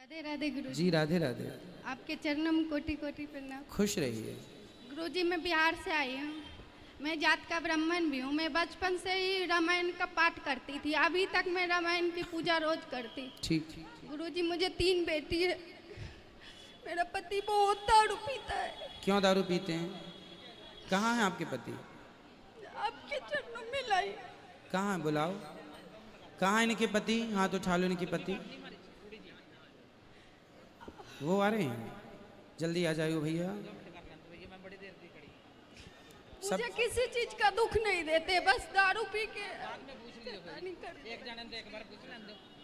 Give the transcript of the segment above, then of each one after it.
राधे राधे गुरु जी। राधे राधे। आपके चरणों में कोटि कोटि प्रणाम। खुश रहिए। गुरुजी, मैं बिहार से आई हूँ। मैं जात का ब्राह्मण भी हूँ। मैं बचपन से ही रामायण का पाठ करती थी। अभी तक मैं रामायण की पूजा रोज करती। ठीक। गुरुजी, मुझे 3 बेटी है। मेरा पति बहुत दारू पीता है। क्यों दारू पीते हैं? कहाँ हैं आपके पति? आपके चरणों में लाई। कहाँ है? बुलाओ। कहाँ है इनके पति? हाथ उठा लो इनके पति। वो आ रहे हैं, जल्दी आ जाइए भैया। मुझे किसी चीज का दुख नहीं देते, बस दारू पी के।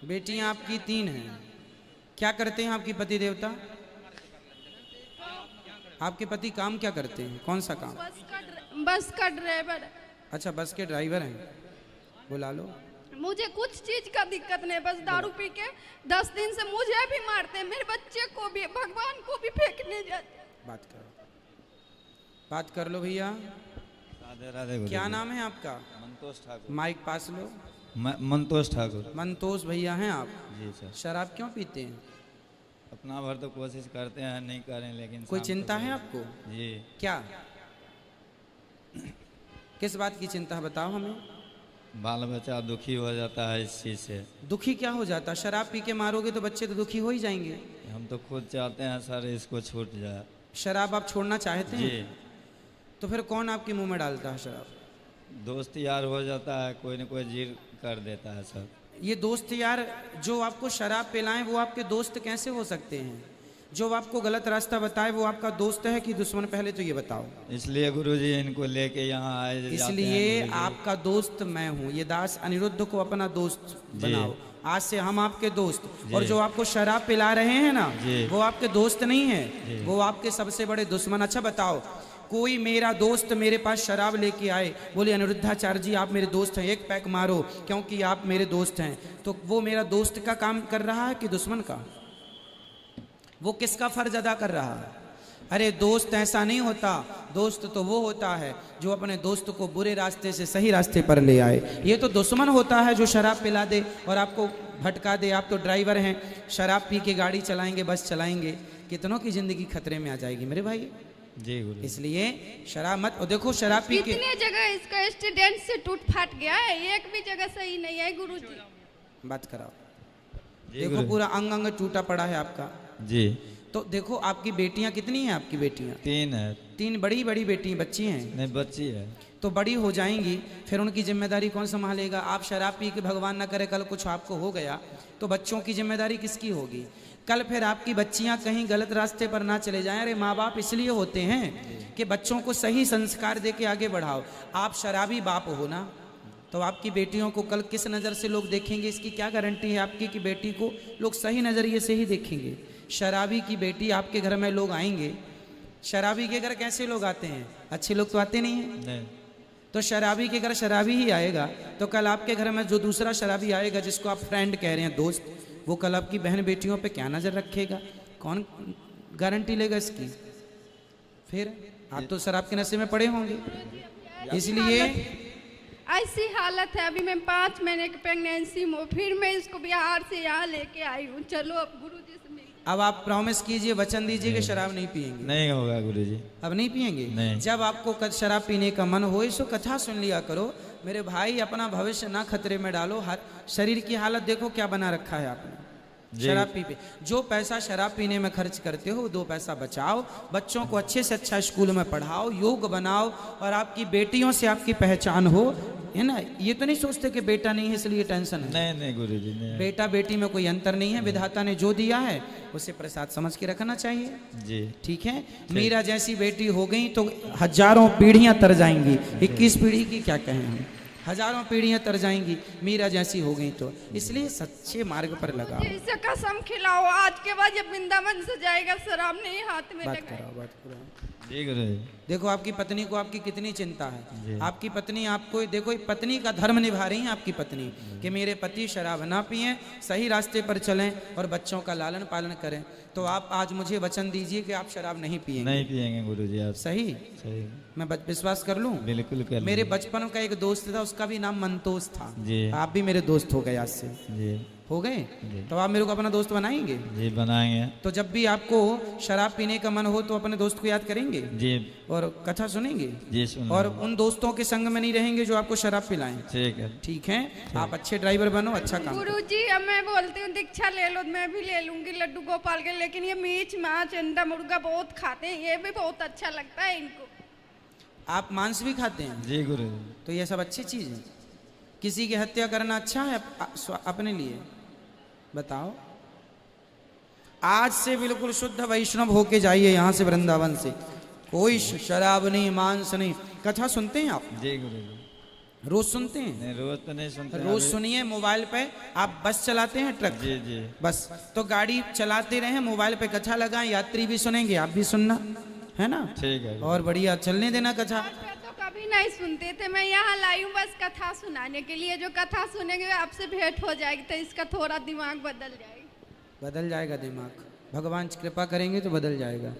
बेटियां आपकी 3 हैं। क्या करते हैं आपके पति देवता? आपके पति काम क्या करते हैं? कौन सा काम? बस का ड्राइवर। अच्छा, बस के ड्राइवर हैं। बुला लो। मुझे कुछ चीज का दिक्कत नहीं, बस दारू पी के 10 दिन से मुझे भी मारते हैं, मेरे बच्चे को भी, भगवान को भी फेंकने जाते। बात कर लो भैया। राधे राधे। क्या नाम है आपका? मंतोष ठाकुर। माइक पास लो। मंतोष ठाकुर। मंतोष भैया हैं आप? जी सर। शराब क्यों पीते हैं? अपना भर तो कोशिश करते हैं, नहीं करें, लेकिन कोई चिंता है आपको? जी। क्या? किस बात की चिंता है, बताओ हमें। बाल बच्चा दुखी हो जाता है इस चीज़ से। दुखी क्या हो जाता? शराब पी के मारोगे तो बच्चे तो दुखी हो ही जाएंगे। हम तो खुद चाहते हैं सर इसको छूट जाए। शराब आप छोड़ना चाहते हैं? जी। तो फिर कौन आपके मुंह में डालता है शराब? दोस्त यार हो जाता है, कोई न कोई जिद कर देता है सर। ये दोस्त यार जो आपको शराब पिलाएं वो आपके दोस्त कैसे हो सकते हैं? जो आपको गलत रास्ता बताए वो आपका दोस्त है कि दुश्मन? पहले तो ये बताओ। इसलिए गुरुजी इनको लेके यहाँ आए। इसलिए आपका दोस्त मैं हूँ। ये दास अनिरुद्ध को अपना दोस्त बनाओ। आज से हम आपके दोस्त। और जो आपको शराब पिला रहे हैं ना, वो आपके दोस्त नहीं है, वो आपके सबसे बड़े दुश्मन। अच्छा बताओ, कोई मेरा दोस्त मेरे पास शराब लेके आए, बोले अनिरुद्धाचार्य जी आप मेरे दोस्त हैं, एक पैक मारो क्योंकि आप मेरे दोस्त हैं, तो वो मेरा दोस्त का काम कर रहा है कि दुश्मन का? वो किसका फर्ज अदा कर रहा है? अरे दोस्त ऐसा नहीं होता। दोस्त तो वो होता है जो अपने दोस्त को बुरे रास्ते से सही रास्ते पर ले आए। ये तो दुश्मन होता है जो शराब पिला दे और आपको भटका दे। आप तो ड्राइवर हैं, शराब पी के गाड़ी चलाएंगे, बस चलाएंगे, कितनों की जिंदगी खतरे में आ जाएगी मेरे भाई। जी गुरु। इसलिए शराब मत। और देखो शराब पी के कितने जगह इसका एक्सीडेंट से टूट फाट गया है, एक भी जगह सही नहीं है गुरुजी। बात कराओ। देखो पूरा अंग अंग टूटा पड़ा है आपका। जी। तो देखो आपकी बेटियां कितनी हैं? आपकी बेटियां 3 है। 3 बड़ी बड़ी बेटी बच्ची हैं? नहीं, बच्ची है। तो बड़ी हो जाएंगी, फिर उनकी जिम्मेदारी कौन संभालेगा? आप शराब पी के भगवान न करे कल कुछ आपको हो गया तो बच्चों की जिम्मेदारी किसकी होगी? कल फिर आपकी बच्चियां कहीं गलत रास्ते पर ना चले जाएं। अरे माँ बाप इसलिए होते हैं कि बच्चों को सही संस्कार दे के आगे बढ़ाओ। आप शराबी बाप हो ना, तो आपकी बेटियों को कल किस नज़र से लोग देखेंगे? इसकी क्या गारंटी है आपकी कि बेटी को लोग सही नज़रिए से ही देखेंगे? शराबी की बेटी आपके घर में लोग आएंगे, शराबी के घर कैसे लोग आते हैं? अच्छे लोग तो आते नहीं हैं। नहीं। तो शराबी के घर शराबी ही आएगा, तो कल आपके घर में जो दूसरा शराबी आएगा जिसको आप फ्रेंड कह रहे हैं, दोस्त, वो कल आपकी बहन बेटियों पे क्या नज़र रखेगा? कौन गारंटी लेगा इसकी? फिर आप तो शराब के नशे में पड़े होंगे। इसलिए ऐसी हालत है, अभी मैं 5 महीने की प्रेगनेंसी हूँ, फिर मैं इसको बिहार से यहाँ लेके आई हूँ। चलो अब गुरुजी से मिल। अब आप प्रॉमिस कीजिए, वचन दीजिए कि शराब नहीं पिएंगे। नहीं होगा गुरुजी। अब नहीं पिएंगे? नहीं। जब आपको शराब पीने का मन हो इसो कथा सुन लिया करो मेरे भाई। अपना भविष्य ना खतरे में डालो। हर शरीर की हालत देखो क्या बना रखा है आपने शराब पी पे। जो पैसा शराब पीने में खर्च करते हो 2 पैसा बचाओ, बच्चों को अच्छे से अच्छा स्कूल में पढ़ाओ, योग बनाओ और आपकी बेटियों से आपकी पहचान हो, है ना? ये तो नहीं सोचते कि बेटा नहीं है इसलिए टेंशन है। नहीं नहीं गुरुजी, नहीं। बेटा बेटी में कोई अंतर नहीं है। विधाता ने जो दिया है उसे प्रसाद समझ के रखना चाहिए। जी ठीक है। मीरा जैसी बेटी हो गई तो हजारों पीढ़ियां तर जाएंगी। 21 पीढ़ी की क्या कहें हम, हजारों पीढ़ियां तर जाएंगी मीरा जैसी हो गई तो। इसलिए सच्चे मार्ग पर लगाओ। इसे कसम खिलाओ, आज के बाद जब वृंदावन से जाएगा शराब नहीं हाथ में बात लगाएगा। कराओ, बात कराओ। जी गुरुजी। देखो आपकी पत्नी को आपकी कितनी चिंता है। आपकी पत्नी आपको, देखो पत्नी का धर्म निभा रही है आपकी पत्नी कि मेरे पति शराब ना पिएं, सही रास्ते पर चलें और बच्चों का लालन पालन करें। तो आप आज मुझे वचन दीजिए कि आप शराब नहीं पिएंगे। नहीं पिएंगे गुरुजी। आप सही? सही। मैं विश्वास कर लूं? बिल्कुल कर। मेरे बचपन का एक दोस्त था, उसका भी नाम मंतोष था। जी। आप भी मेरे दोस्त हो गए आज से। जी। हो गए? जी। तो आप मेरे को अपना दोस्त बनाएंगे? जी बनाएंगे। तो जब भी आपको शराब पीने का मन हो तो अपने दोस्त को याद करेंगे जी और कथा सुनेंगे जी सुन। और उन दोस्तों के संग में नहीं रहेंगे जो आपको शराब पिलाएं। ठीक है। ठीक है, आप अच्छे ड्राइवर बनो, अच्छा काम करो। गुरुजी अब मैं बोलती हूँ दीक्षा ले लो, मैं भी ले लूंगी लड्डू गोपाल के, लेकिन ये मीच माछ अंडा मुर्गा बहुत खाते हैं, ये भी बहुत अच्छा लगता है इनको। आप मांस भी खाते हैं? जी गुरु। तो ये सब अच्छी चीज है। किसी की हत्या करना अच्छा है अपने लिए? बताओ। आज से बिल्कुल शुद्ध वैष्णव होके जाइए यहाँ से, वृंदावन से। कोई शराब नहीं, मांस नहीं। कथा सुनते हैं आप? जी गुरु। रोज सुनते हैं? नहीं रोज तो नहीं सुनते। रोज सुनिए मोबाइल पे। आप बस चलाते हैं, ट्रक? जी जी। बस तो गाड़ी चलाते रहे, मोबाइल पे कथा लगाएं, यात्री भी सुनेंगे, आप भी सुनना, है ना? ठीक है। और बढ़िया चलने देना कथा। तो कभी नहीं सुनते थे, मैं यहाँ लाई हूँ बस कथा सुनाने के लिए। जो कथा सुनेंगे आपसे भेंट हो जाएगी तो इसका थोड़ा दिमाग बदल जाएगा। बदल जाएगा दिमाग, भगवान कृपा करेंगे तो बदल जाएगा।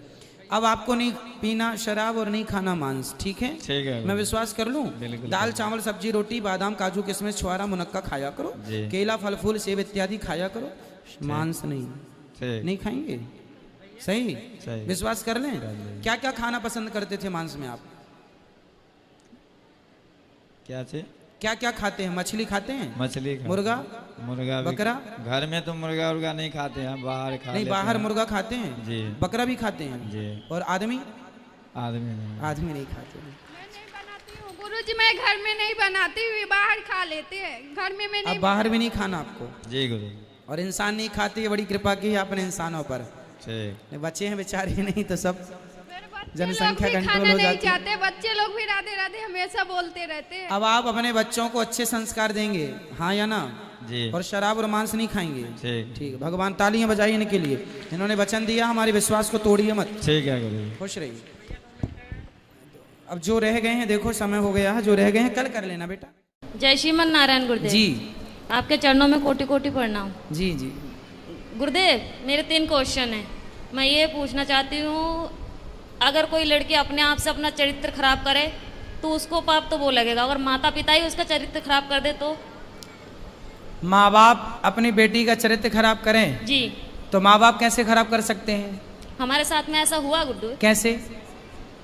अब आपको नहीं पीना शराब और नहीं खाना मांस, ठीक है? ठीक है। मैं विश्वास कर लूं? बिल्कुल। दाल चावल सब्जी रोटी बादाम काजू किशमिश छुआरा मुनक्का खाया करो, जी। केला फल फूल सेब इत्यादि खाया करो, मांस नहीं। ठीक। नहीं खाएंगे? सही? सही। विश्वास कर लें? क्या क्या खाना पसंद करते थे मांस में आप? क्या थे? क्या क्या खाते हैं? मछली खाते हैं? मछली खाते हैं। मुर्गा? मुर्गा भी। बकरा? घर में तो मुर्गा उर्गा नहीं खाते हैं, बाहर खा नहीं, लेते बाहर हैं। मुर्गा खाते हैं? जी। बकरा भी खाते हैं? जी। और आदमी? आदमी नहीं। आदमी नहीं खाते हैं। मैं नहीं बनाती हूँ गुरुजी, मैं घर में नहीं बनाती हुई, बाहर खा लेते हैं, घर में मैं नहीं। अब बाहर भी नहीं खाना आपको? जी गुरु। और इंसान नहीं खाते, ये बड़ी कृपा की है आपने इंसानों पर। ठीक। बच्चे हैं बेचारे, नहीं तो सब मेरे बच्चे जनसंख्या लोग भी कंट्रोल खाना हो नहीं जाती है। चाहते, बच्चे लोग भी राधे राधे हमेशा बोलते रहते हैं। अब आप अपने बच्चों को अच्छे संस्कार देंगे, हाँ या ना? जी। और शराब और मांस नहीं खाएंगे? ठीक। ठीक है, भगवान तालियां बजाइए इनके लिए। इन्होंने वचन दिया, हमारे विश्वास को तोड़िए मत। ठीक है गुरु। खुश रहिए। अब जो रह गए हैं, देखो समय हो गया है, जो रह गए हैं कल कर लेना बेटा। जय श्रीमन नारायण गुरुदेव। जी आपके चरणों में कोटि कोटि प्रणाम। जी जी। गुरुदेव मेरे 3 क्वेश्चन हैं। मैं ये पूछना चाहती हूँ, अगर कोई लड़की अपने आप से अपना चरित्र खराब करे तो उसको पाप तो वो लगेगा, अगर माता पिता ही उसका चरित्र खराब कर दे तो? माँ बाप अपनी बेटी का चरित्र खराब करें जी। तो माँ बाप कैसे खराब कर सकते हैं? हमारे साथ में ऐसा हुआ गुरुदेव। कैसे?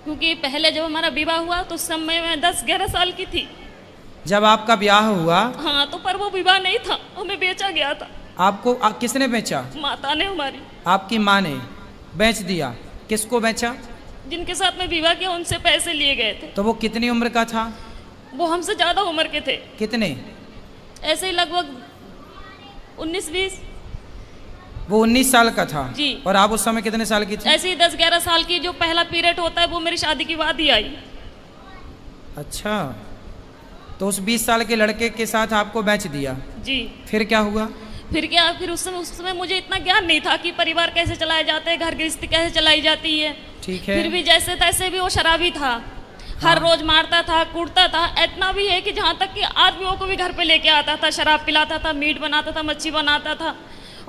क्योंकि पहले जब हमारा विवाह हुआ तो उस समय मैं 10-11 साल की थी। जब आपका ब्याह हुआ? हाँ, तो पर वो विवाह नहीं था, हमें बेचा गया था। आपको किसने बेचा? माता ने हमारी। आपकी माँ ने बेच दिया? किसको बेचा? जिनके साथ में विवाह किया उनसे पैसे लिए गए थे। तो वो कितनी उम्र का था? वो हमसे ज्यादा उम्र के थे। कितने? ऐसे ही लगभग 19-20। वो 19 साल का था? जी। और आप उस समय कितने साल की थी? ऐसे ही 10-11 साल की जो पहला पीरियड होता है वो मेरी शादी के बाद ही आई। अच्छा, तो उस 20 साल के लड़के के साथ आपको बेच दिया? जी। फिर क्या हुआ? फिर क्या, फिर उस समय मुझे इतना ज्ञान नहीं था कि परिवार कैसे चलाए जाते हैं, घर गृहस्थी कैसे चलाई जाती है। ठीक है। फिर भी जैसे तैसे भी वो शराबी था। हर रोज मारता था, कूटता था। इतना भी है कि जहाँ तक कि आदमियों को भी घर पे लेके आता था, शराब पिलाता था, मीट बनाता था, मच्छी बनाता था,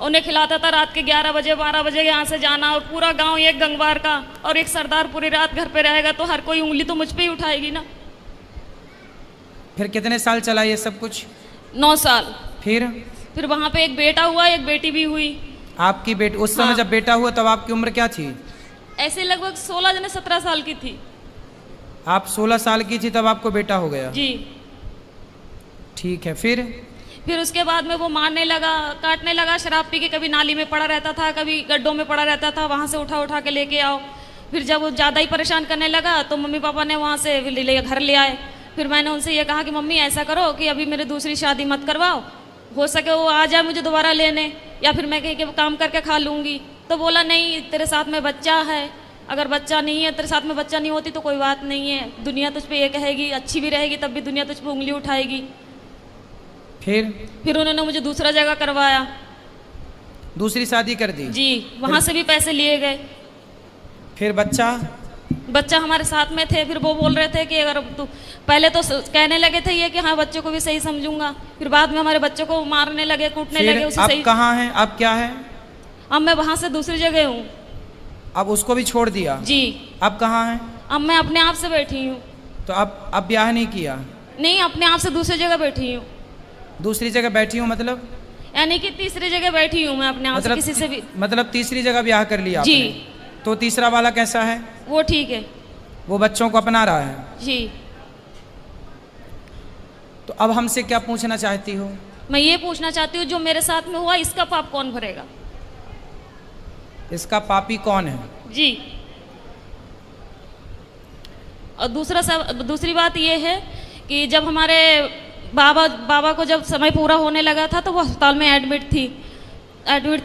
उन्हें खिलाता था। रात के 11 बजे 12 बजे यहाँ से जाना, और पूरा गांव एक गंगवार का और एक सरदार पूरी रात घर पे रहेगा तो हर कोई उंगली तो मुझ पे ही उठाएगी ना। फिर कितने साल चला ये सब कुछ? 9 साल। फिर वहाँ पे एक बेटा हुआ, एक बेटी भी हुई। आपकी बेटी उस समय हाँ। जब बेटा हुआ तब आपकी उम्र क्या थी? ऐसे लगभग 16-17 साल की थी। आप 16 साल की थी तब आपको बेटा हो गया? जी। ठीक है। फिर उसके बाद में वो मारने लगा, काटने लगा, शराब पी के कभी नाली में पड़ा रहता था, कभी गड्ढों में पड़ा रहता था, वहाँ से उठा उठा के लेके आओ। फिर जब वो ज़्यादा ही परेशान करने लगा तो मम्मी पापा ने वहाँ से घर ले आए। फिर मैंने उनसे ये कहा कि मम्मी ऐसा करो कि अभी मेरी दूसरी शादी मत करवाओ, हो सके वो आ जाए मुझे दोबारा लेने, या फिर मैं कहीं के काम करके खा लूँगी। तो बोला नहीं, तेरे साथ में बच्चा है, अगर बच्चा नहीं है, तेरे साथ में बच्चा नहीं होती तो कोई बात नहीं है, दुनिया तुझ पे ये कहेगी, अच्छी भी रहेगी तब भी दुनिया तुझ पे उंगली उठाएगी। फिर उन्होंने मुझे दूसरा जगह करवाया। दूसरी शादी कर दी? जी। वहाँ से भी पैसे लिए गए। फिर बच्चा हमारे साथ में थे। फिर वो बोल रहे थे कि अगर तू, पहले तो कहने लगे थे ये कि हाँ बच्चों को भी सही समझूंगा, फिर बाद में हमारे बच्चों को मारने लगे, कूटने लगे। उसे आप सही। कहाँ हैं? आप क्या है? अब मैं वहाँ से दूसरी जगह हूँ। अब उसको भी छोड़ दिया? जी। अब कहाँ हैं? अब मैं अपने आप से बैठी हूँ। तो अब ब्याह नहीं किया? नहीं, अपने आप से दूसरी जगह बैठी हूँ। दूसरी जगह बैठी हूँ मतलब? यानी कि तीसरी जगह बैठी हूँ मैं अपने आप से, किसी से भी। मतलब तीसरी जगह ब्याह कर लिया जी। आपने। तो तीसरा वाला कैसा है? वो ठीक है, वो बच्चों को अपना रहा है जी। तो अब हमसे क्या पूछना चाहती हो? मैं ये पूछना चाहती हूँ जो मेरे साथ में हुआ इसका पाप कौन भरेगा? इसका पापी कौन है? जी। और दूसरी बात ये है कि जब हमारे बाबा को जब समय पूरा होने लगा था तो वो अस्पताल में एडमिट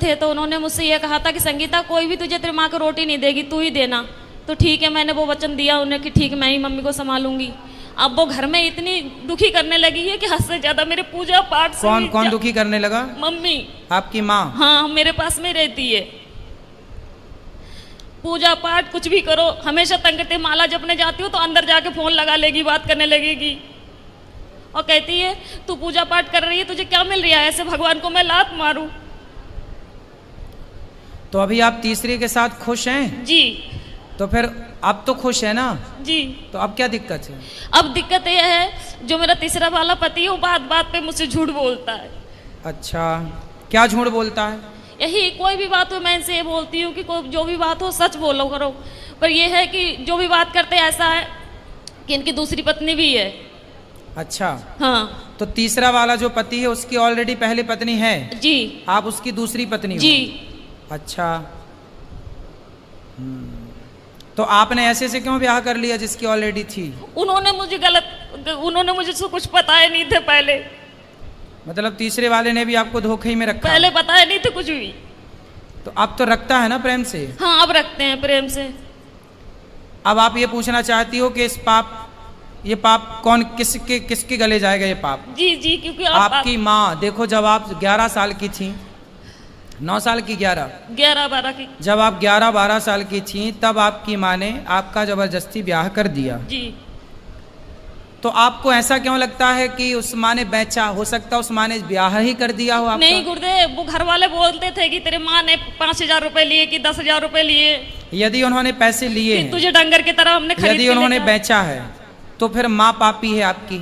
थे, तो उन्होंने मुझसे ये कहा था कि संगीता कोई भी तुझे तेरी माँ को रोटी नहीं देगी, तू ही देना। तो ठीक है, मैंने वो वचन दिया उन्हें कि ठीक मैं ही मम्मी को संभालूंगी। अब वो घर में इतनी दुखी करने लगी है कि हद से ज्यादा मेरे पूजा पाठ से। कौन दुखी करने लगा? मम्मी। आपकी माँ? हाँ, मेरे पास में रहती है। पूजा पाठ कुछ भी करो हमेशा तंग करते, माला जपने जाती हूँ तो अंदर जाके फोन लगा लेगी, बात करने लगेगी और कहती है तू पूजा पाठ कर रही है, तुझे क्या मिल रहा है, ऐसे भगवान को मैं लात मारूं। तो अभी आप तीसरे के साथ खुश हैं? जी। तो फिर अब तो खुश है ना? जी। तो अब क्या दिक्कत है? अब दिक्कत यह है जो मेरा तीसरा वाला पति है वो बात बात पे मुझसे झूठ बोलता है। अच्छा, क्या झूठ बोलता है? यही कोई भी बात हो मैं इनसे ये बोलती हूँ कि जो भी बात हो सच बोलो करो, पर यह है कि जो भी बात करते ऐसा है कि इनकी दूसरी पत्नी भी है। अच्छा। हाँ। तो तीसरा वाला जो पति है उसकी ऑलरेडी पहली पत्नी है? जी। आप उसकी दूसरी पत्नी हो? जी। अच्छा। तो आपने ऐसे से क्यों ब्याह कर लिया जिसकी ऑलरेडी थी? उन्होंने मुझे कुछ पता ही नहीं थे पहले। मतलब तीसरे वाले ने भी आपको धोखे में रखा? पहले पता ही नहीं थे कुछ भी। तो अब तो रखता है ना प्रेम से? हाँ, अब रखते हैं प्रेम से। अब आप ये पूछना चाहती हो कि ये पाप कौन किसके गले जाएगा ये पाप? जी जी, क्योंकि आपकी माँ। देखो जब आप 11 साल की थी, 9 साल की 11-12 की, जब आप 11-12 साल की थी तब आपकी माँ ने आपका जबरदस्ती ब्याह कर दिया। जी। तो आपको ऐसा क्यों लगता है कि उस माँ ने बेचा? हो सकता है उस माँ ने ब्याह ही कर दिया हो आपका। नहीं गुरुदेव, वो घर वाले बोलते थे कि तेरे माँ ने 5,000 रुपए लिए कि 10,000 रुपए लिए। यदि उन्होंने पैसे लिए हैं, तुझे डंगर की तरह हमने खरीद यदि उन्होंने बेचा है तो फिर माँ पापी है आपकी।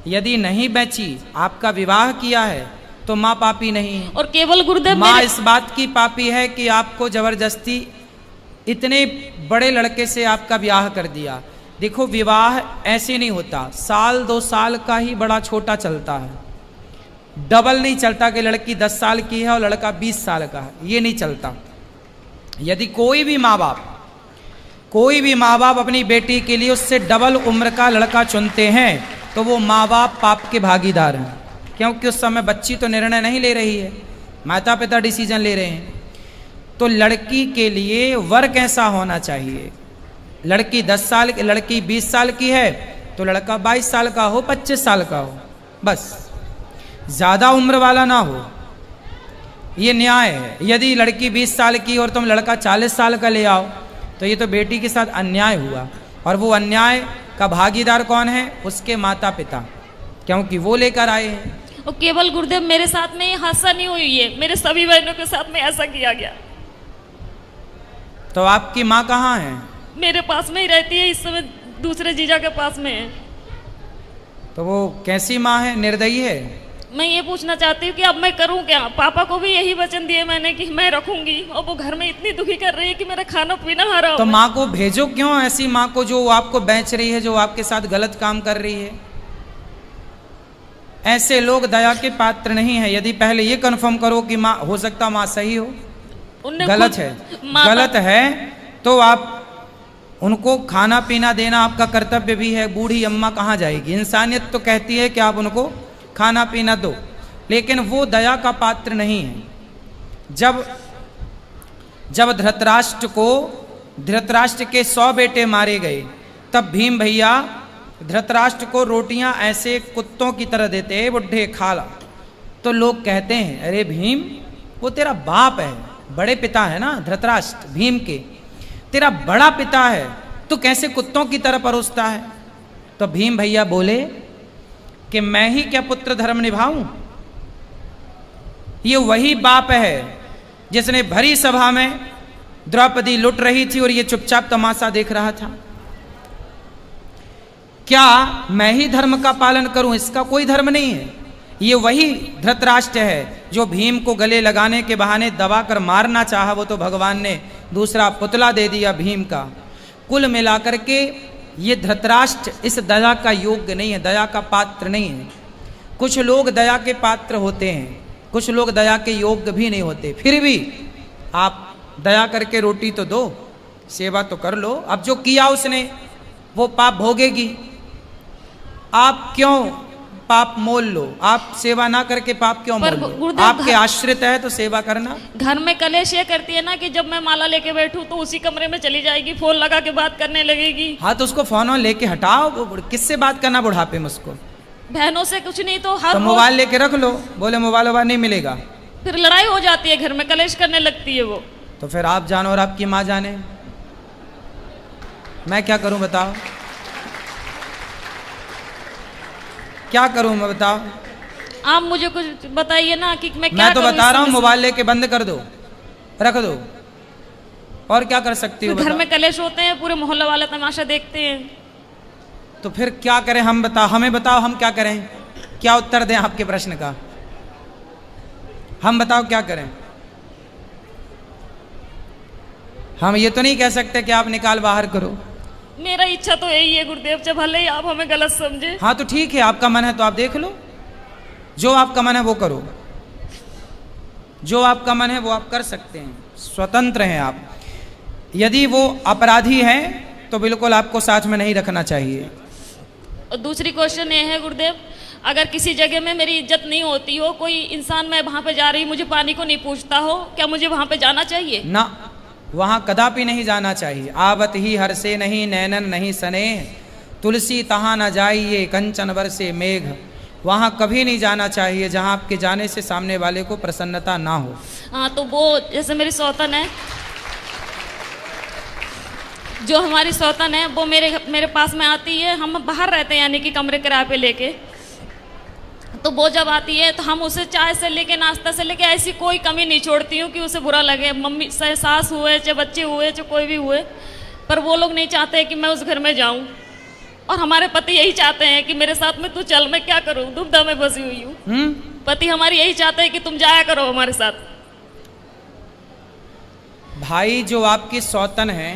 यदि नहीं बेची, आपका विवाह किया है तो माँ पापी नहीं है। और केवल गुरुदेव माँ इस बात की पापी है कि आपको जबरदस्ती इतने बड़े लड़के से आपका ब्याह कर दिया। देखो विवाह ऐसे नहीं होता, 1-2 साल का ही बड़ा छोटा चलता है, डबल नहीं चलता कि लड़की 10 साल की है और लड़का 20 साल का है, ये नहीं चलता। यदि कोई भी माँ बाप अपनी बेटी के लिए उससे डबल उम्र का लड़का चुनते हैं तो वो माँ बाप पाप के भागीदार हैं, क्योंकि उस समय बच्ची तो निर्णय नहीं ले रही है, माता पिता डिसीजन ले रहे हैं। तो लड़की के लिए वर कैसा होना चाहिए? लड़की 10 साल, लड़की 20 साल की है तो लड़का 22 साल का हो, 25 साल का हो, बस ज्यादा उम्र वाला ना हो, ये न्याय है। यदि लड़की 20 साल की और तुम लड़का 40 साल का ले आओ तो ये तो बेटी के साथ अन्याय हुआ, और वो अन्याय का भागीदार कौन है? उसके माता पिता, क्योंकि वो लेकर आए हैं। और केवल गुरुदेव मेरे साथ में ये हादसा नहीं हुई है, मेरे सभी बहनों के साथ में ऐसा किया गया। तो आपकी माँ कहाँ है? मेरे पास में ही रहती है, इस समय दूसरे जीजा के पास में है। तो वो कैसी माँ है? निर्दयी है? मैं ये पूछना चाहती हूँ कि अब मैं करूँ क्या? पापा को भी यही वचन दिए मैंने कि मैं रखूंगी, और वो घर में इतनी दुखी कर रही है कि मेरा खाना पीना हराम। तो माँ को भेजो क्यों, ऐसी माँ को जो आपको बेच रही है, जो आपके साथ गलत काम कर रही है। ऐसे लोग दया के पात्र नहीं है। यदि पहले ये कन्फर्म करो कि माँ, हो सकता माँ सही हो, गलत है तो आप उनको खाना पीना देना आपका कर्तव्य भी है। बूढ़ी अम्मा कहाँ जाएगी? इंसानियत तो कहती है कि आप उनको खाना पीना दो, लेकिन वो दया का पात्र नहीं है। जब धृतराष्ट्र के 100 बेटे मारे गए तब भीम भैया धृतराष्ट्र को रोटियां ऐसे कुत्तों की तरह देते, बुढ़े खा ला। तो लोग कहते हैं अरे भीम, वो तेरा बाप है, बड़े पिता है ना धृतराष्ट्र भीम के, तेरा बड़ा पिता है, तो कैसे कुत्तों की तरह परोसता है? तो भीम भैया बोले कि मैं ही क्या पुत्र धर्म निभाऊं? ये वही बाप है जिसने भरी सभा में द्रौपदी लुट रही थी और ये चुपचाप तमाशा देख रहा था। क्या मैं ही धर्म का पालन करूं? इसका कोई धर्म नहीं है। ये वही धृतराष्ट्र है जो भीम को गले लगाने के बहाने दबाकर मारना चाहा, वो तो भगवान ने दूसरा पुतला दे दिया भीम का। कुल मिलाकर के ये धृतराष्ट्र इस दया का योग्य नहीं है, दया का पात्र नहीं है। कुछ लोग दया के पात्र होते हैं, कुछ लोग दया के योग्य भी नहीं होते। फिर भी आप दया करके रोटी तो दो, सेवा तो कर लो। अब जो किया उसने वो पाप भोगेगी, आप क्यों पाप मोल लो? आप सेवा ना करके पाप क्यों मोल लो? आपके आश्रित है तो सेवा करना। घर में कलेश ये करती है ना कि जब मैं माला लेके बैठूं तो उसी कमरे में चली जाएगी, फोन लगा के बात करने लगेगी। हाँ तो उसको फोन लेके हटाओ, किससे बात करना बुढ़ापे में उसको? बहनों से कुछ नहीं तो हर तो मोबाइल लेके रख लो, बोले मोबाइल नहीं मिलेगा, फिर लड़ाई हो जाती है, घर में कलेश करने लगती है वो। तो फिर आप जानो और आपकी माँ जाने, मैं क्या करूं बताओ? क्या करूं मैं बताओ? आप मुझे कुछ बताइए ना कि मैं क्या मैं तो करूं बता रहा हूं, इस समय मोबाइल लेके बंद कर दो, रख दो, और क्या कर सकती हो? घर में कलेश होते हैं, पूरे मोहल्ले वाले तमाशा देखते हैं। तो फिर क्या करें? हम बताओ, हमें बताओ हम क्या करें? क्या उत्तर दें आपके प्रश्न का? हम बताओ क्या करें? हम ये तो नहीं कह सकते कि आप निकाल बाहर करो। मेरा इच्छा तो यही है गुरुदेव, जब भले ही आप हमें गलत समझे। हाँ तो ठीक है, आपका मन है तो आप देख लो, जो आपका मन है वो करो, जो आपका मन है वो आप कर सकते हैं, स्वतंत्र हैं आप। यदि वो अपराधी हैं तो बिल्कुल आपको साथ में नहीं रखना चाहिए। और दूसरी क्वेश्चन ये है गुरुदेव, अगर किसी जगह में मेरी इज्जत नहीं होती हो, कोई इंसान मैं वहां पे जा रही मुझे पानी को नहीं पूछता हो, क्या मुझे वहां पे जाना चाहिए? ना, वहां कदापि नहीं जाना चाहिए। आवत ही हर से नहीं नैनन नहीं सने, तुलसी तहाँ न जाइए कंचन बरसे मेघ। वहां कभी नहीं जाना चाहिए जहां आपके जाने से सामने वाले को प्रसन्नता ना हो। हाँ तो वो जैसे मेरी सौतन है, जो हमारी सौतन है वो मेरे पास में आती है, हम बाहर रहते हैं यानी कि कमरे किराए पे लेके, तो वो जब आती है तो हम उसे चाय से लेके नाश्ता से लेके ऐसी कोई कमी नहीं छोड़ती हूँ कि उसे बुरा लगे। मम्मी चाहे सास हुए चाहे बच्चे हुए चाहे कोई भी हुए, पर वो लोग नहीं चाहते कि मैं उस घर में जाऊँ, और हमारे पति यही चाहते हैं कि मेरे साथ में तू चल, मैं क्या करूँ, दुविधा में फंसी हुई हूँ। पति हमारी यही चाहते हैं कि तुम जाया करो हमारे साथ। भाई जो आपकी सौतन है,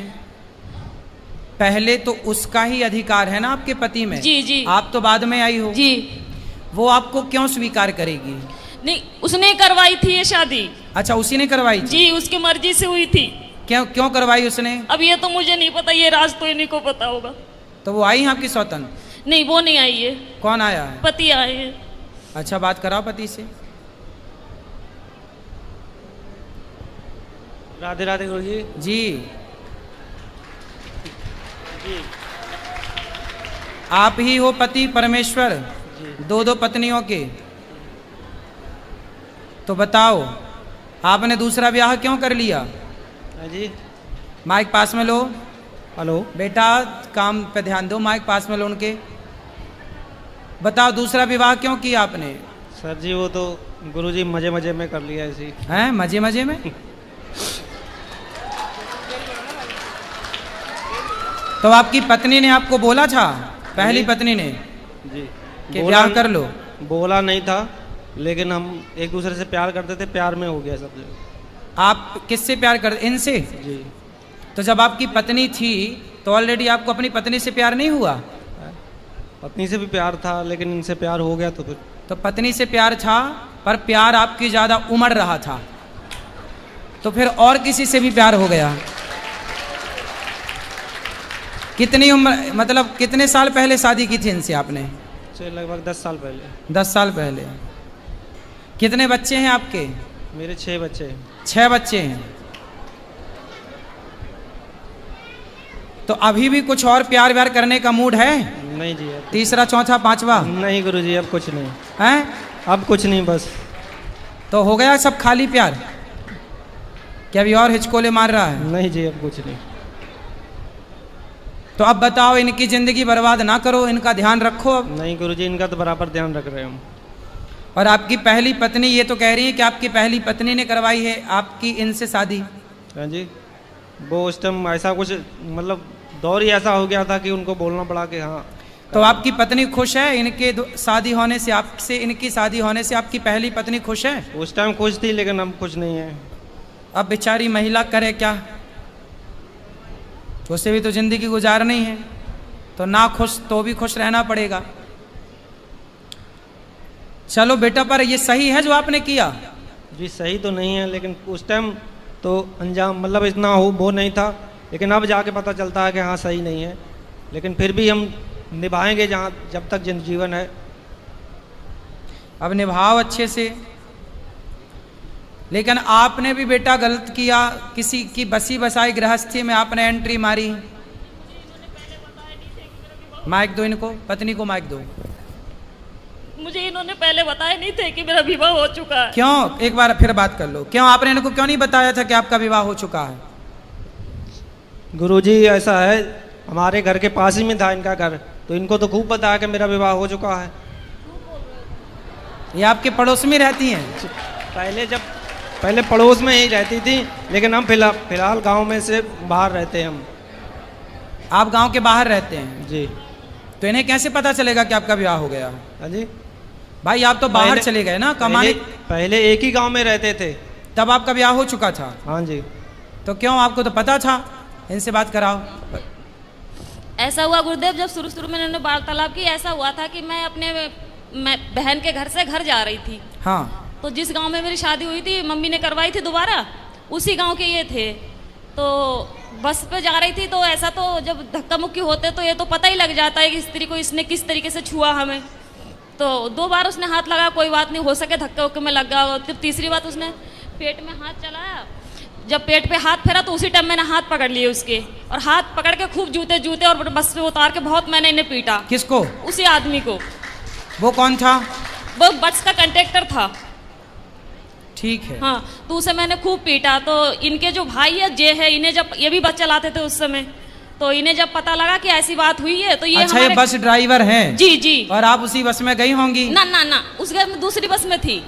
पहले तो उसका ही अधिकार है ना आपके पति में। जी जी। आप तो बाद में आई हो जी। वो आपको क्यों स्वीकार करेगी? नहीं, उसने करवाई थी ये शादी। अच्छा, उसी ने करवाई थी? जी, उसकी मर्जी से हुई थी। क्यों करवाई उसने? अब ये तो मुझे नहीं पता, ये राज तो इन्हीं को पता होगा। तो वो आई है आपकी सौतन? नहीं, वो नहीं आई है। कौन आया है? पति आए हैं। अच्छा, बात कराओ पति से। राधे राधे गुरुजी। जी, आप ही हो पति परमेश्वर, दो पत्नियों के? तो बताओ आपने दूसरा ब्याह क्यों कर लिया? जी, माइक पास में लो। हेलो बेटा, काम पे ध्यान दो, माइक पास में लो उनके। बताओ दूसरा विवाह क्यों किया आपने? सर जी, वो तो गुरुजी मजे मजे में कर लिया ऐसी। हैं, मजे मजे में? तो आपकी पत्नी ने आपको बोला था, पहली पत्नी ने, जी, कि ब्याह कर लो? बोला नहीं था, लेकिन हम एक दूसरे से प्यार करते थे, प्यार में हो गया सब जगह। आप किससे प्यार करते? इनसे? जी। तो जब आपकी पत्नी थी तो ऑलरेडी आपको अपनी पत्नी से प्यार नहीं हुआ? पत्नी से भी प्यार था, लेकिन इनसे प्यार हो गया तो फिर। तो पत्नी से प्यार था, पर प्यार आपकी ज्यादा उमड़ रहा था, तो फिर और किसी से भी प्यार हो गया? कितनी उम्र, मतलब कितने साल पहले शादी की थी इनसे आपने? लगभग 10 साल पहले। 10 साल पहले। कितने बच्चे हैं आपके? मेरे 6 बच्चे हैं। 6 बच्चे हैं। तो अभी भी कुछ और प्यार व्यार करने का मूड है? नहीं जी, अब तीसरा चौथा पांचवा? नहीं गुरुजी, अब कुछ नहीं हैं? अब कुछ नहीं, बस। तो हो गया सब खाली प्यार? क्या अभी और हिचकोले मार रहा है? नहीं जी, अब कुछ नहीं। तो अब बताओ, इनकी जिंदगी बर्बाद ना करो, इनका ध्यान रखो अब। नहीं गुरुजी, इनका तो बराबर ध्यान रख रहे हैं हम। और आपकी पहली पत्नी ये तो कह रही है कि आपकी पहली पत्नी ने करवाई है आपकी इनसे शादी? हाँ जी, वो उस टाइम ऐसा कुछ, मतलब दौर ही ऐसा हो गया था कि उनको बोलना पड़ा कि हाँ। तो आपकी पत्नी खुश है इनके शादी होने से, आपसे इनकी शादी होने से आपकी पहली पत्नी खुश है? उस टाइम खुश थी लेकिन अब खुश नहीं है। अब बेचारी महिला करे क्या, उसे भी तो जिंदगी गुजारनी है, तो ना खुश तो भी खुश रहना पड़ेगा। चलो बेटा, पर ये सही है जो आपने किया? जी सही तो नहीं है, लेकिन उस टाइम तो अंजाम मतलब इतना वो नहीं था, लेकिन अब जाके पता चलता है कि हाँ सही नहीं है, लेकिन फिर भी हम निभाएंगे जहाँ जब तक जीवन है। अब निभाओ अच्छे से। लेकिन आपने भी बेटा गलत किया, किसी की बसी बसाई गृहस्थी में आपने एंट्री मारी। माइक दो इनको, पत्नी को माइक दो। मुझे इन्होंने पहले बताया नहीं थे कि मेरा विवाह हो चुका है। क्यों? एक बार फिर बात कर लो, क्यों आपने इनको क्यों नहीं बताया था कि आपका विवाह हो चुका है? गुरुजी ऐसा है, हमारे घर के पास ही में था इनका घर, तो इनको तो खूब पता है कि मेरा विवाह हो चुका है। ये आपके पड़ोस में रहती हैं? पहले पड़ोस में ही रहती थी, लेकिन हम फिलहाल गांव में से बाहर रहते हैं हम। आप गांव के बाहर रहते हैं? जी। तो इन्हें कैसे पता चलेगा कि आपका विवाह हो गया? हाँ जी भाई आप तो बाहर चले गए ना कमाने। पहले एक ही गांव में रहते थे, तब आपका ब्याह हो चुका था? हाँ जी। तो क्यों, आपको तो पता था? इनसे बात कराओ। ऐसा हुआ गुरुदेव, जब शुरू में इन्होंने वार्तालाप की, ऐसा हुआ था कि मैं अपने बहन के घर से घर जा रही थी। हाँ। तो जिस गांव में मेरी शादी हुई थी, मम्मी ने करवाई थी दोबारा, उसी गांव के ये थे। तो बस पे जा रही थी, तो ऐसा तो जब धक्का मुक्की होते तो ये तो पता ही लग जाता है कि स्त्री को इसने किस तरीके से छुआ हमें। तो 2 बार उसने हाथ लगाया, कोई बात नहीं, हो सके धक्के उक्के में लग गया। फिर तीसरी बात उसने पेट में हाथ चलाया, जब पेट पे हाथ फेरा तो उसी टाइम मैंने हाथ पकड़ लिए उसके, और हाथ पकड़ के खूब जूते और बस पे उतार के बहुत मैंने इन्हें पीटा। किसको? उसी आदमी को। वो कौन था? वो बस का कंडक्टर था। ठीक है। हाँ, तो उसे मैंने खूब पीटा। तो इनके जो भाई है जे है, इन्हें जब ये भी बस चलाते थे उस समय, तो इन्हें जब पता लगा कि ऐसी बात हुई है तो ये अच्छा, ये बस ड्राइवर हैं? जी जी। और आप उसी बस में गई होंगी? ना, उस घर में दूसरी बस में थी।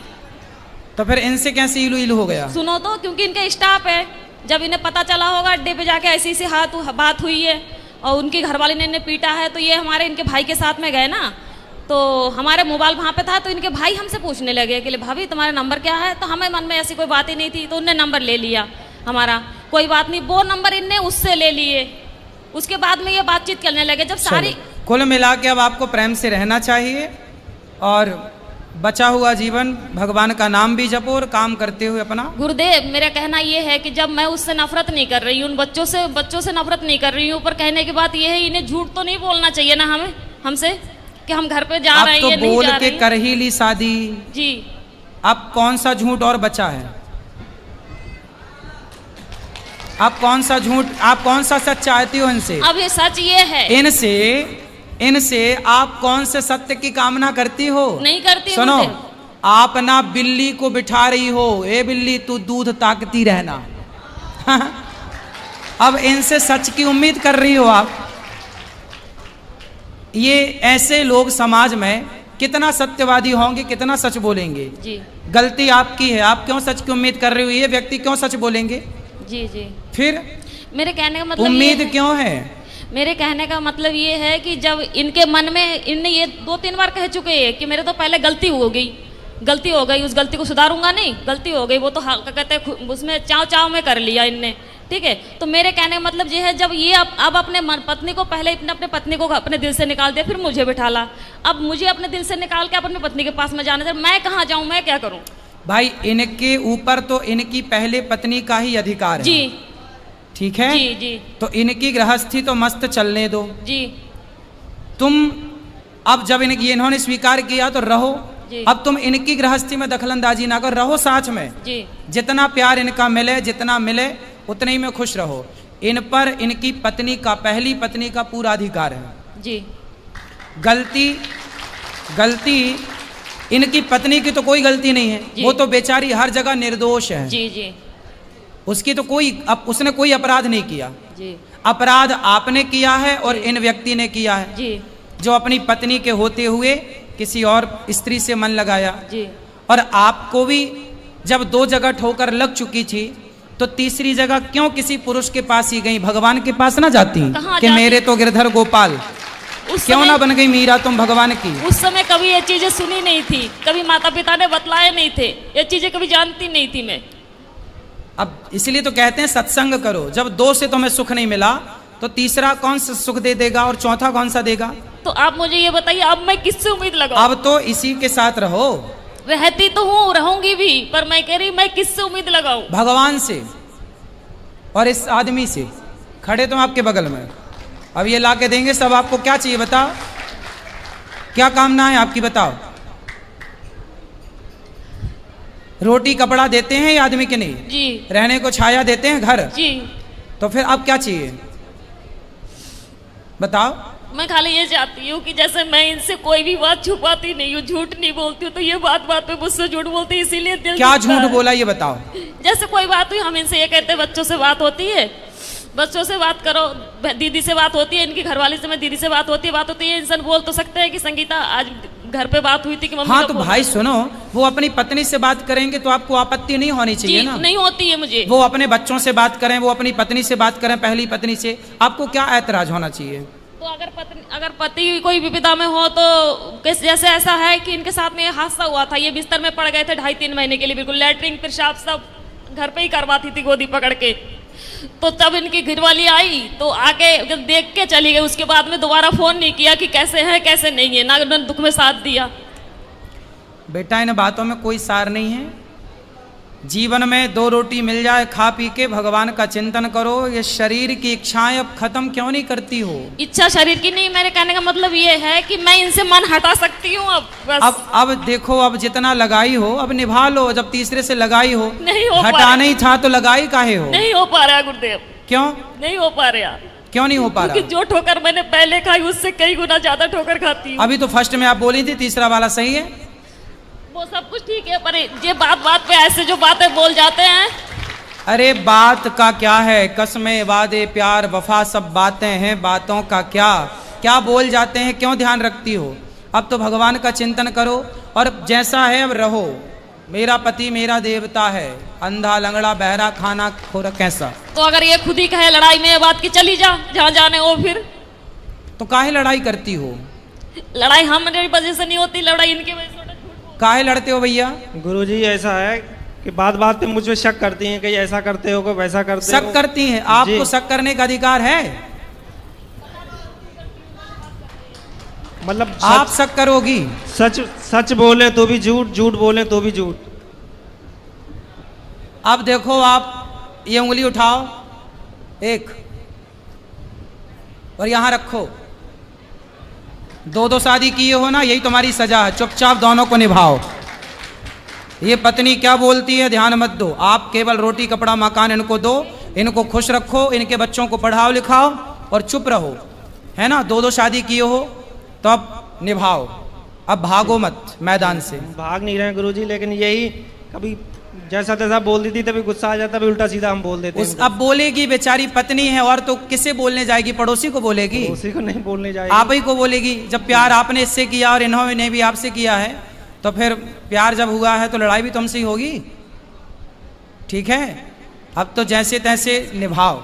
तो फिर इनसे कैसे इलू इलू हो गया? सुनो तो, क्योंकि इनके स्टाफ है, जब इन्हें पता चला होगा अड्डे पे जाके ऐसी बात हुई है और उनकी घरवाली ने इन्हें पीटा है, तो ये हमारे इनके भाई के साथ में गए ना, तो हमारे मोबाइल वहाँ पे था, तो इनके भाई हमसे पूछने लगे कि भाभी तुम्हारा नंबर क्या है? तो हमें मन में ऐसी कोई बात ही नहीं थी, तो उनने नंबर ले लिया हमारा। कोई बात नहीं, वो नंबर इनने उससे ले लिए। उसके बाद में ये बातचीत करने लगे। जब सारी कुल मिला के अब आपको प्रेम से रहना चाहिए और बचा हुआ जीवन भगवान का नाम भी जपो और काम करते हुए अपना। गुरुदेव, मेरा कहना ये है कि जब मैं उससे नफरत नहीं कर रही हूँ, उन बच्चों से नफरत नहीं कर रही हूँ, पर कहने की बात ये है, इन्हें झूठ तो नहीं बोलना चाहिए ना हमसे कि हम घर पे जा रहे हैं, तो ये नहीं बोल जा के रहे हैं। कर ही ली शादी जी। अब कौन सा झूठ और बचा है? आप कौन सा झूठ, आप कौन सा सच चाहती हो इनसे? अब ये सच ये है, इनसे आप कौन से सत्य की कामना करती हो? नहीं करती। सुनो, आप ना बिल्ली को बिठा रही हो, ए बिल्ली तू दूध ताकती रहना। अब इनसे सच की उम्मीद कर रही हो आप। ये ऐसे लोग समाज में कितना सत्यवादी होंगे, कितना सच बोलेंगे? जी। गलती आपकी है, आप क्यों सच की उम्मीद कर रही हो? ये व्यक्ति क्यों सच बोलेंगे? जी जी। फिर मेरे कहने का मतलब उम्मीद क्यों है? मेरे कहने का मतलब ये है कि जब इनके मन में, इनने ये 2-3 बार कह चुके हैं कि मेरे तो पहले गलती हो गई, उस गलती को सुधारूंगा नहीं, गलती हो गई, वो तो कहते उसमें चाव में कर लिया इनने। ठीक है, तो मेरे कहने का मतलब ये है, जब ये अब अपने पत्नी को, पहले अपने पत्नी को अपने दिल से निकाल दिया, फिर मुझे बिठाला, अब मुझे अपने दिल से निकाल के अपनी पत्नी के पास में जाने दे, मैं कहाँ जाऊँ, मैं क्या करूँ? भाई इनके ऊपर तो इनकी पहले पत्नी का ही अधिकार है। जी। ठीक है जी जी। तो इनकी गृहस्थी तो मस्त चलने दो जी। तुम। अब जब इन्होंने स्वीकार किया तो रहो। अब तुम इनकी गृहस्थी में दखलंदाजी ना करो, रहो साथ में। जी। जितना प्यार इनका मिले, जितना मिले उतने ही में खुश रहो। इन पर इनकी पत्नी का, पहली पत्नी का पूरा अधिकार है। जी। गलती इनकी पत्नी की तो कोई गलती नहीं है, वो तो बेचारी हर जगह निर्दोष है। जी जी। उसकी तो उसने कोई अपराध नहीं किया। जी। अपराध आपने किया है और इन व्यक्ति ने किया है, जी। जो अपनी पत्नी के होते हुए किसी और स्त्री से मन लगाया। जी। और आपको भी जब 2 जगह ठोकर लग चुकी थी तो तीसरी जगह क्यों किसी पुरुष के पास ही गई? भगवान के पास ना जाती कि मेरे तो गिरधर गोपाल। क्यों समय- ना बन गई मीरा तुम भगवान की? उस समय कभी ये चीजें सुनी नहीं थी, कभी माता पिता ने बतलाए नहीं थे, ये चीजें कभी जानती नहीं थी मैं। अब इसलिए तो कहते हैं सत्संग करो। जब 2 से तुम्हें सुख नहीं मिला तो तीसरा कौन सा सुख दे देगा और चौथा कौन सा देगा? तो आप मुझे ये बताइए, अब मैं किससे उम्मीद लगाऊं? अब तो इसी के साथ रहो, रहती तो हूँ, रहूंगी भी, पर मैं कह रही मैं किससे उम्मीद लगाऊं? भगवान से और इस आदमी से। खड़े तुम आपके बगल में, अब ये ला के देंगे सब। आपको क्या चाहिए बताओ, क्या कामना है आपकी बताओ? रोटी कपड़ा देते हैं ये आदमी के नहीं? जी रहने को छाया देते हैं घर? जी। तो फिर अब क्या चाहिए बताओ? मैं खाली ये चाहती हूँ कि जैसे मैं इनसे कोई भी बात छुपाती नहीं हूँ, झूठ नहीं बोलती हूँ, तो ये बात बात पे मुझसे झूठ बोलती है, इसीलिए दिल क्या दुखता झूठ है। बोला ये बताओ? जैसे कोई बात हुई, हम इनसे ये कहते हैं बच्चों से बात होती है, बच्चों से बात करो, दीदी से बात होती है, इनकी घरवाली से मैं दीदी से बात होती है, इंसान बोल तो सकते हैं कि संगीता आज घर पे बात हुई थी कि मम्मी हाँ का तो फोन भाई आया। सुनो, वो अपनी पत्नी से बात करेंगे तो आपको आपत्ति नहीं होनी चाहिए जी ना? नहीं होती है मुझे। वो अपने बच्चों से बात करें, वो अपनी पत्नी से बात करें, पहली पत्नी से, आपको क्या ऐतराज होना चाहिए? तो अगर पति कोई विपदा में हो तो जैसे ऐसा है कि इनके साथ में ये हादसा हुआ था, ये बिस्तर में पड़ गए थे 2.5-3 महीने के लिए, बिल्कुल लैट्रिन पेशाब सब घर पे ही करवाती थी गोदी पकड़ के। तो तब इनकी घरवाली आई तो आके जब देख के चली गई, उसके बाद में दोबारा फोन नहीं किया कि कैसे है कैसे नहीं है, ना उन्होंने दुख में साथ दिया। बेटा इन बातों में कोई सार नहीं है। जीवन में 2 रोटी मिल जाए खा पी के भगवान का चिंतन करो। ये शरीर की इच्छाएं अब खत्म क्यों नहीं करती हो? इच्छा शरीर की नहीं, मेरे कहने का मतलब ये है कि मैं इनसे मन हटा सकती हूँ अब बस। अब देखो, अब जितना लगाई हो अब निभा लो। जब तीसरे से लगाई हो, नहीं हो पा हटा रहा। नहीं था तो लगाई काहे हो? नहीं हो पा रहा गुरुदेव, क्यों नहीं हो पा रहा। क्यों नहीं हो पा क्योंकि रहा? जो ठोकर मैंने पहले खाई उससे कई गुना ज्यादा ठोकर खाती हूँ। अभी तो फर्स्ट में आप बोली थी तीसरा वाला सही है। वो सब कुछ ठीक है, पर ये बात बात पे ऐसे जो बातें बोल जाते हैं। अरे बात का क्या है, कसमें वादे प्यार वफा सब बातें हैं, बातों का क्या क्या बोल जाते हैं, क्यों ध्यान रखती हो? अब तो भगवान का चिंतन करो और जैसा है अब रहो। मेरा पति मेरा देवता है, अंधा लंगड़ा बहरा खाना खोरा कैसा? तो अगर ये खुद ही कहे लड़ाई में ये बात की चली जा जहाँ जाने हो, फिर तो काहे लड़ाई करती हो? लड़ाई हमारी वजह से नहीं होती, लड़ाई इनकी वजह से। काहे लड़ते हो भैया? गुरुजी ऐसा है कि बात बात पे मुझ पे शक करती हैं, कहीं ऐसा करते हो कोई वैसा करते हो। शक करती हैं? आपको जी। शक करने का अधिकार है? मतलब आप शक करोगी? सच सच बोले तो भी झूठ, झूठ बोले तो भी झूठ। अब देखो, आप ये उंगली उठाओ एक और यहां रखो। 2 शादी किए हो ना, यही तुम्हारी सजा है। चुपचाप दोनों को निभाओ। ये पत्नी क्या बोलती है ध्यान मत दो। आप केवल रोटी कपड़ा मकान इनको दो, इनको खुश रखो, इनके बच्चों को पढ़ाओ लिखाओ और चुप रहो, है ना? 2 शादी किए हो तो अब निभाओ, अब भागो मत मैदान से। भाग नहीं रहे हैं गुरुजी, लेकिन यही कभी जैसा तैसा बोल देती, तभी गुस्सा आ जाता, भी उल्टा सीधा हम बोल देते हैं। अब बोलेगी, बेचारी पत्नी है, और तो किसे बोलने जाएगी? पड़ोसी को बोलेगी? उसी को नहीं बोलने जाएगी। आप ही को बोलेगी। जब प्यार आपने इससे किया और इन्होंने भी आपसे किया है, तो फिर प्यार जब हुआ है तो लड़ाई भी तुमसे ही होगी। ठीक है, अब तो जैसे तैसे निभाओ,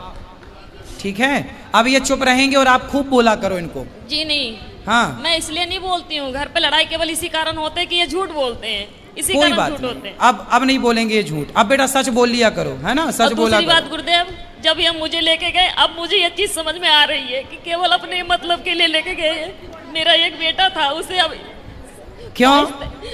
ठीक है? अब ये चुप रहेंगे और आप खूब बोला करो इनको। जी नहीं, हाँ, मैं इसलिए नहीं बोलती हूँ। घर पे लड़ाई केवल इसी कारण होते हैं कि ये झूठ बोलते हैं, इसी कोई कारण बात झूठ होते नहीं। हैं। अब नहीं बोलेंगे ये झूठ। अब बेटा सच बोल लिया करो, है ना? सच और बोला दूसरी बात करो। गुरुदेव, जब ये मुझे लेके गए, अब मुझे ये चीज समझ में आ रही है कि केवल अपने मतलब के लिए लेके गए हैं। मेरा एक बेटा था, उसे अब क्यों?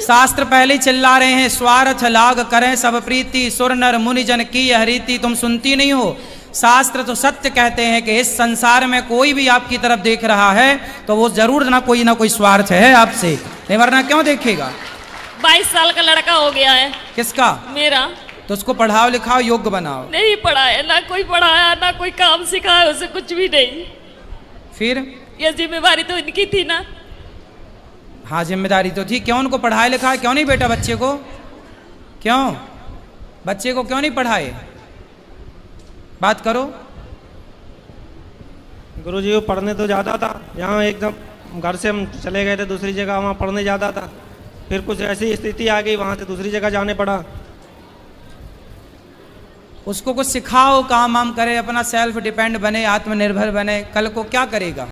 शास्त्र पहले ही चिल्ला रहे हैं, स्वार्थ लाग करें सब प्रीति, सुर नर मुनि जन की यह रीति। तुम सुनती नहीं हो? शास्त्र तो सत्य कहते हैं कि इस संसार में कोई भी आपकी तरफ देख रहा है तो वो जरूर ना कोई स्वार्थ है आपसे, नहीं वरना क्यों देखेगा? 22 साल का लड़का हो गया है किसका? मेरा। तो उसको पढ़ाओ लिखाओ, योग्य बनाओ। नहीं पढ़ाया, ना कोई पढ़ाया, ना कोई काम सिखाया, उसे कुछ भी नहीं। फिर ये जिम्मेवारी तो इनकी थी ना। हाँ, जिम्मेदारी तो थी। क्यों उनको पढ़ाए लिखाए? क्यों नहीं बेटा बच्चे को? क्यों बच्चे को क्यों नहीं पढ़ाए? बात करो। गुरुजी वो पढ़ने तो जाता था, यहाँ एकदम घर से हम चले गए थे दूसरी जगह, वहाँ पढ़ने जाता था, फिर कुछ ऐसी स्थिति आ गई, वहाँ से दूसरी जगह जाने पड़ा। उसको कुछ सिखाओ, काम वाम करे, अपना सेल्फ डिपेंड बने, आत्मनिर्भर बने। कल को क्या करेगा?